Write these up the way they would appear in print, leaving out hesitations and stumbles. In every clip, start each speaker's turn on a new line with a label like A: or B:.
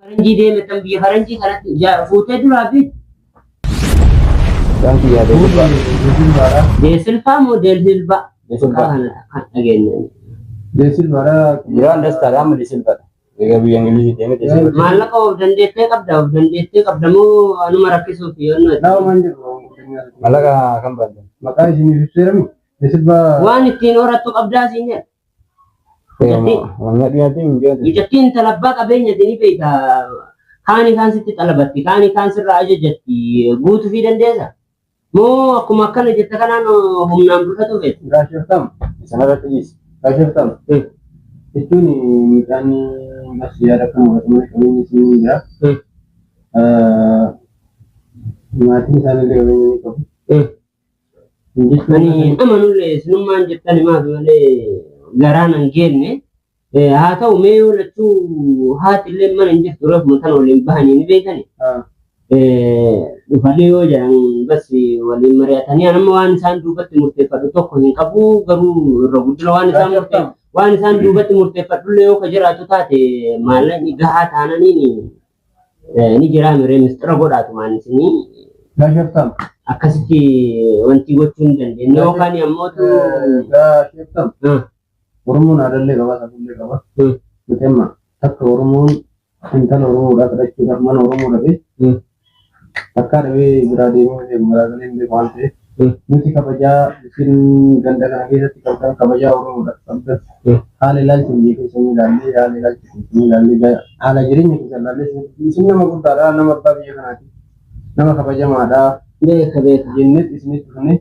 A: Faranjii deematan biyya faranjii kanatti fuutee duraa fi
B: Wanti yaadee
A: deesilfaa moo deelsilfaa kana kan dhageenye.
B: Deesilfaadha. Yeroo andastaadha amma deesilfaadha. Egaa biyya Ingilizii deemee deesilfaadha.
A: Maallaqa of dandeettee qabda moo anuma rakkisuuf yoonnoo.
B: Dhaawamaan jiru. Maallaqa kan baadde. Maqaa isinii ibseerami. Deesilfaa.
A: Waan ittiin horattu qabdaa siin jedha.
B: Wanna dhiyaatee hin jiru.
A: Ijattiin talabbaa qabeenyatiin ni beekta. Kaani kaan sitti xalabatti, kaani kaan sirraa ajajatti guutuu fi dandeessa. Moo akkuma akkana jetta kanaan humnaan bulfatu feetu.
B: Gaasheftam. Sanarratti dhiisi. Gaasheftam. Jechuun midhaan masii yaada kan mudatamu qabeenyi isin jira. Maatiin isaanillee qabeenya ni qabu.
A: Ani amanullee isinummaan jettan himaaf malee garaan hin geenne. Haa ta'u mee lachuu haati illee mana hin jirtu reefuma kan waliin bahanii ni beekani. Dhufanii yoo jedhan bas waliin mari'atanii anamma waan isaan duubatti murteeffadhu tokko hin qabu garuu irra guddina waan isaan duubatti murteeffadhullee yoo ka jiraatu taate maallaqni gahaa taananiin ni jira miree mistira godhaatu maan isinii.
B: Gaasheftam.
A: Akkasitti wanti gochuu hin dandeenye yookaan ammoo
B: Gaasheftam. Oromoon aadaallee qaba, safuullee qaba. Mutemma akka Oromoon intala Oromoodhaa kadhachuudhaaf mana Oromoo dhaqee akka dhawee biraa deemee magaalee hin beeku waan ta'eef nuti kabajaa isin ganda kana keessatti qabdan kabajaa Oromoodhaaf qabdan haala ilaalcha biyya keessanii ilaallee haala ilaalcha keessanii ilaallee haala jireenya keessa ilaallee isin nama guddaadhaa nama abbaa biyya kanaati nama kabajamaadhaa jennet isinitti dhufne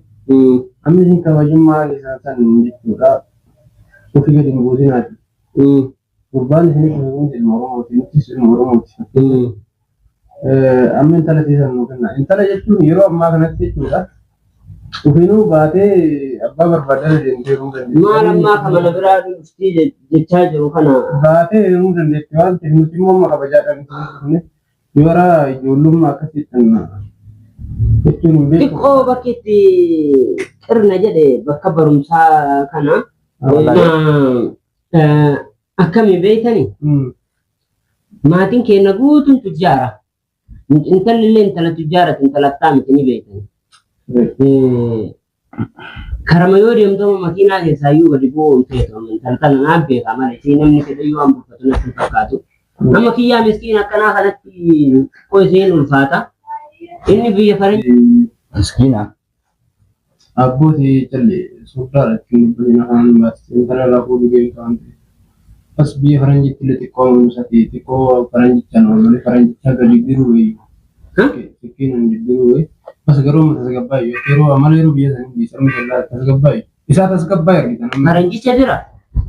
B: amma isin kabajummaa keessaa san jechuudha. Ufii gadi hin buusinaati. Gurbaan isinii kun ilma Oromooti. Nutis ilma Oromooti. Amma intala teessan nuu kenna. Intala jechuun yeroo ammaa kanatti jechuudha. Ufiinuu baatee abbaa barbaadan deemtee jiruu dandeetti.
A: Maal ammaa kan mana biraa dhuftii jechaa jiru kana.
B: Baatee jiruu dandeetti waan ta'eef nuti immoo amma kabajaadhaan yoora ijoollummaa akkasitti jechuun hin beeku.
A: Xiqqoo bakki itti qirna jedhe bakka barumsaa kana. Akkami beektanii maatiin keenya guutuun tujjaara. Intalli illee intala tujjaarati intala attaa miti ni beektanii. Karama yoo deemtama makiinaa keessaa iyyuu gadi bu'uun feetamu intala kana naaf beekaa malee si namni fedhayyuu waan bulfatu natti hin fakkaatu. Nama kiyyaa miskiin akkanaa kanatti qoiseen ulfaata. Inni biyya faranjii.
B: Miskiina. Abbootii callee suuraa jechuun bulina kan baasisee kana raafuu dhugee kan ta'e. As biyya faranjiitti illee xiqqoo muusatti xiqqoo faranjichaan oolanii faranjichaa gadi diruu wayii. Fakkiin diruu wayii. As garuu mata tasgabbaa'e yeroo amala yeroo biyya sanii biyya sabni jallaa tasgabbaa'e. Isaa tasgabbaa'e argitan.
A: Faranjicha jira.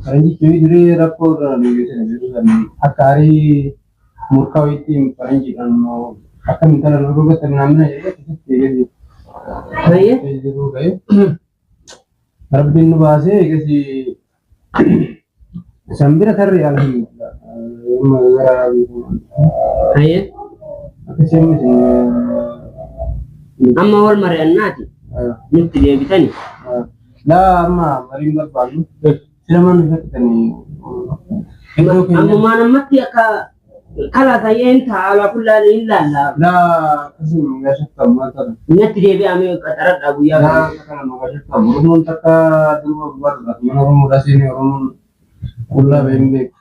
B: Faranjicha diree rakkoo irraa nuyi jedhu akka aarii murkaa wayiitti faranjiidhaan akka mintala lolgoota naannoo jedhee Rabbiin nu baasee eegasi sambira tarree alhamdulillah.
A: Amma wal mari'annaati. Nutti deebitanii.
B: Laa amma mariin barbaadu sila mana fakkatanii.
A: Ammumaan ammatti akka kala ta'een taa'ala kullaalee hin laallaa.
B: Laa akkasuma gaasheffamu maal ta'u.
A: Natti deebi'amee qaxaradhaa guyyaa
B: kana. Laa kana nu gaasheffamu. Oromoon takka durba barbaadu. Mana Oromoo dhasiini Oromoon kullaa ba'een beeku.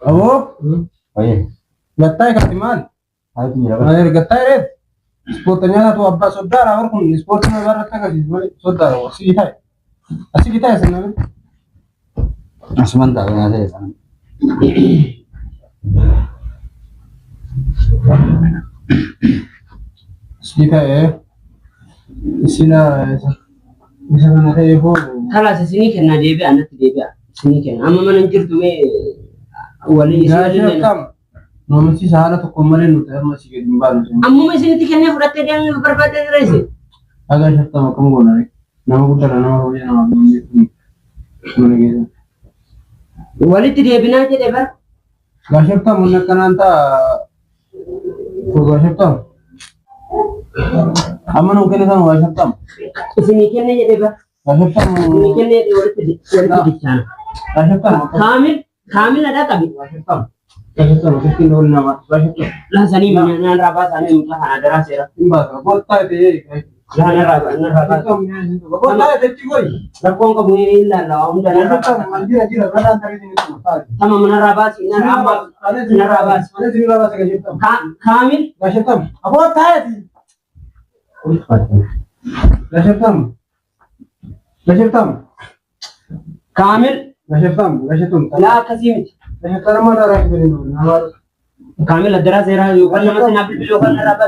B: Aboo. Gattaa kati maal? Maal gattaa reef? Ispoortii nyaata abbaa soddaadha war kun ispoortii nama irratti agarsiisu malee soddaadha asii ta'e. Asii ta'e sana. Asuman tahu nggak saya sana. Kita istilah mana saya pun.
A: Kalau sini kena DB anak DB sini kena. Amma mana jirtu me wali
B: istilah. Nama si salah tu kemarin udah masih kedimbang.
A: Amma masih nanti kena udah tadi yang berbeda rese.
B: Agak siapa kamu guna ni? Nama udah nama punya nama ini. Mana gitu.
A: Walitti deebinaa jedhe bara.
B: Gaasheftamu inni akkanaan ta'a. Gaasheftamu. Amma nuun kennisan gaasheftamu.
A: Isinii kenne jedhe bara.
B: Gaasheftamu.
A: Isinii kenne jedhe walitti dichaana.
B: Gaasheftamu.
A: Kaamil كامل هذا كبير
B: Gashtam mesti nol nama. Gashtam.
A: لا سني من أنا رابع سني مكان دراسة
B: Imba bolta ide.
A: لا أنا رابع
B: Bolta ide chikoi.
A: ركون كبوي إلا لا أم جانا
B: Gashtam manjira jira kada tari ni tu.
A: تمام من رابع سني أنا رابع
B: Mana sini raba se Gashtam.
A: كامل
B: Gashtam. Bolta ide. Gashtam. Gashtam.
A: كامل
B: Gashtam.
A: لا كثير
B: Gashtam mana rahi beri nol.
A: كامل الدراسة راه يقول لما سنقبل باللغة رابع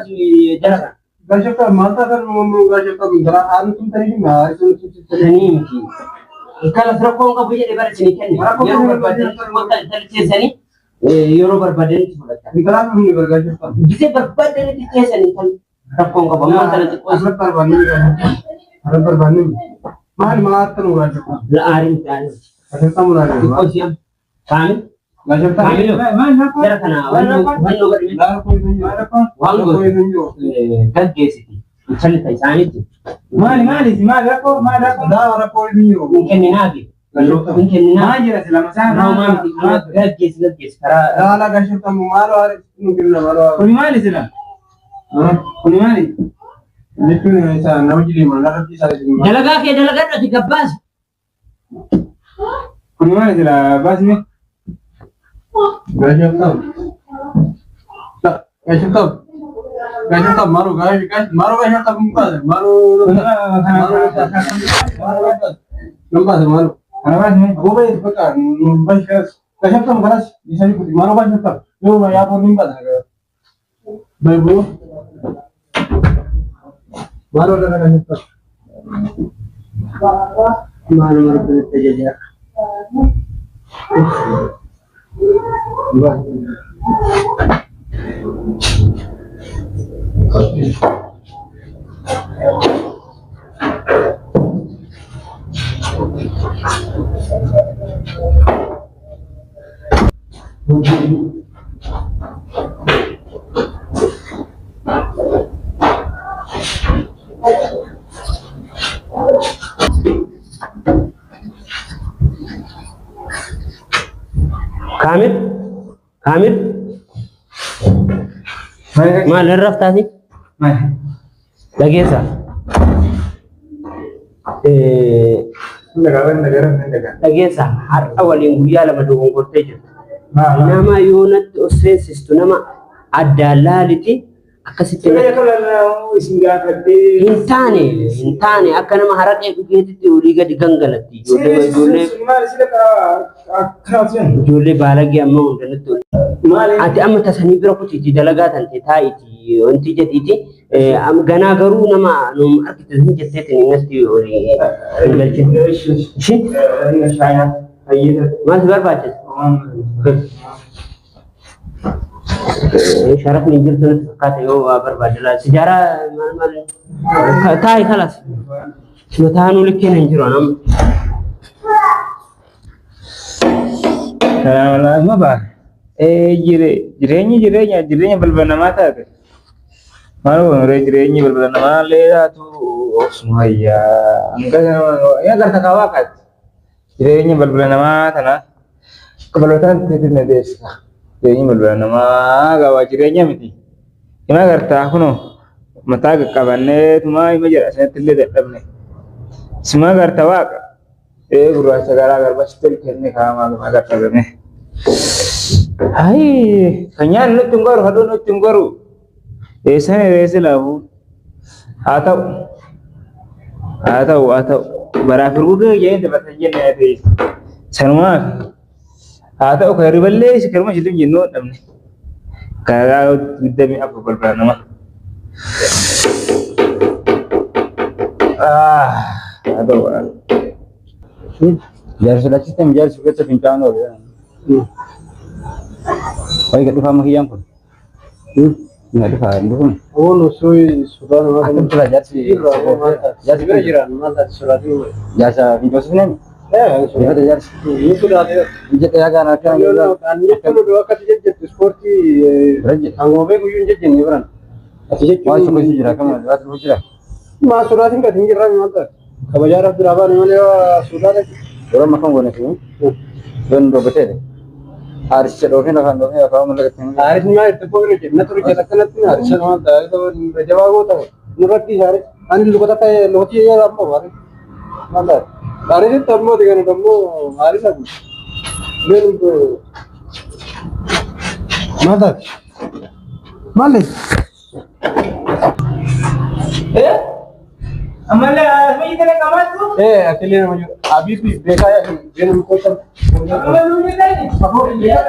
A: دراسة
B: Gashtam mata kan mau Gashtam dara antum tadi ni mah itu
A: سنين kalau serapong kau punya lebar sini kan yang berbadan kota terceh sini euro berbadan sebelah
B: Intara ni Gashtam.
A: bisa berbadan di terceh sini kan serapong kau bangun terceh
B: Arab berbani. Mahal mata nu Gashtam.
A: la arin tan
B: Gashtam mulai.
A: kau siap kami
B: Gashtam.
A: kami lo cara kana wanu beri
B: Lar koi tunjuk.
A: wanu
B: Koi tunjuk.
A: gad gesi chali tai sani tu
B: Da arab koi tunjuk.
A: mungkin ni nabi mungkin ni nabi no mami gad gesi kara
B: Da la Gashtam malu arab mungkin na malu. Itu ni macam nama jadi mana rapi sari jadi.
A: dalaga nanti gabas
B: Gashtam. Gashtam maru Gashtam muka maru nampak maru. Gobe bukan baik Gashtam keras bisa ikuti maru Gashtam. Yo ya pun nimba dah. Baik bu. Maru dah Gashtam.
A: malu terjadi كامل ما للرفت هذه لقيتها لقيتها أول يوم يا لما دوم قلتج نما يونت أسريسستو نما الدلالتي أكستنا هنتاني أكنا ما هرقة بيجي وليجا دجنجلتي جولي بالغ أمم دلتو أتي أم تسني بروكتي دلغات أنت تايتي أنت جديتي أم غنا غرو نما نم أكيد تزين جتتني نستي ولي شيء ما سبب باجت شرف نجيل تلت كاتيو أبر sejarah كاي خلاص متانو لكين نجرو نام
C: Lama bah, jirenya berbana mata tu. Malu jirenya berbana mata leda tu semua ya. Angkat ya kata kawakat. Jirenya berbana mata na. Kebelotan itu nades. Jirenya berbana mata, gawa jirenya miti. Ima kata aku no. Mata kabanne tuma ima jara saya terlihat dabne. Semua kata wak. Guru segala garba setel kene kama maga tagame ai kanyan no tunggaru hado no tunggaru esane rese labu atau barafir uga ye de bataje ne ate sanwa atau khairu balle sikarma jilim jinno damne kaga dami abu balbana ma atau Jar sudah sistem jar sudah terpincang loh ya. Oh iya tuh yang pun. Nggak tuh kan tuh.
B: Oh nusui sudah nama.
C: Aku belajar sih.
B: Jar juga jiran mana surat itu.
C: Jasa video sebenarnya.
B: Sudah
C: ada jar.
B: Ini sudah ada.
C: Jet ya kan ada.
B: Ini kalau dua kali jet sporti. Anggobe kuyun jet ini beran.
C: Wah sudah sih jiran kamu. Sudah jiran.
B: Mas surat ini kan tinggi ramai mantap. Kabajar berapa nih mana sudah ada.
C: Orang makan gua nasi. Don dua betul. Haris dofi na kan dofi apa mana ketemu.
B: Haris mah itu pokoknya jenna tuh jalan kan tuh Haris sama dari tuh jawab tuh nurati Haris ani lu kata kayak loci ya apa Haris mana Haris itu tamu dengan tamu Haris aku belum tuh mana Malik
C: Amal asma ini kan kamat tu.
B: अकेले में मुझे अभी भी देखा है दिन को सब
C: Amal lu ni ni. Apa dia?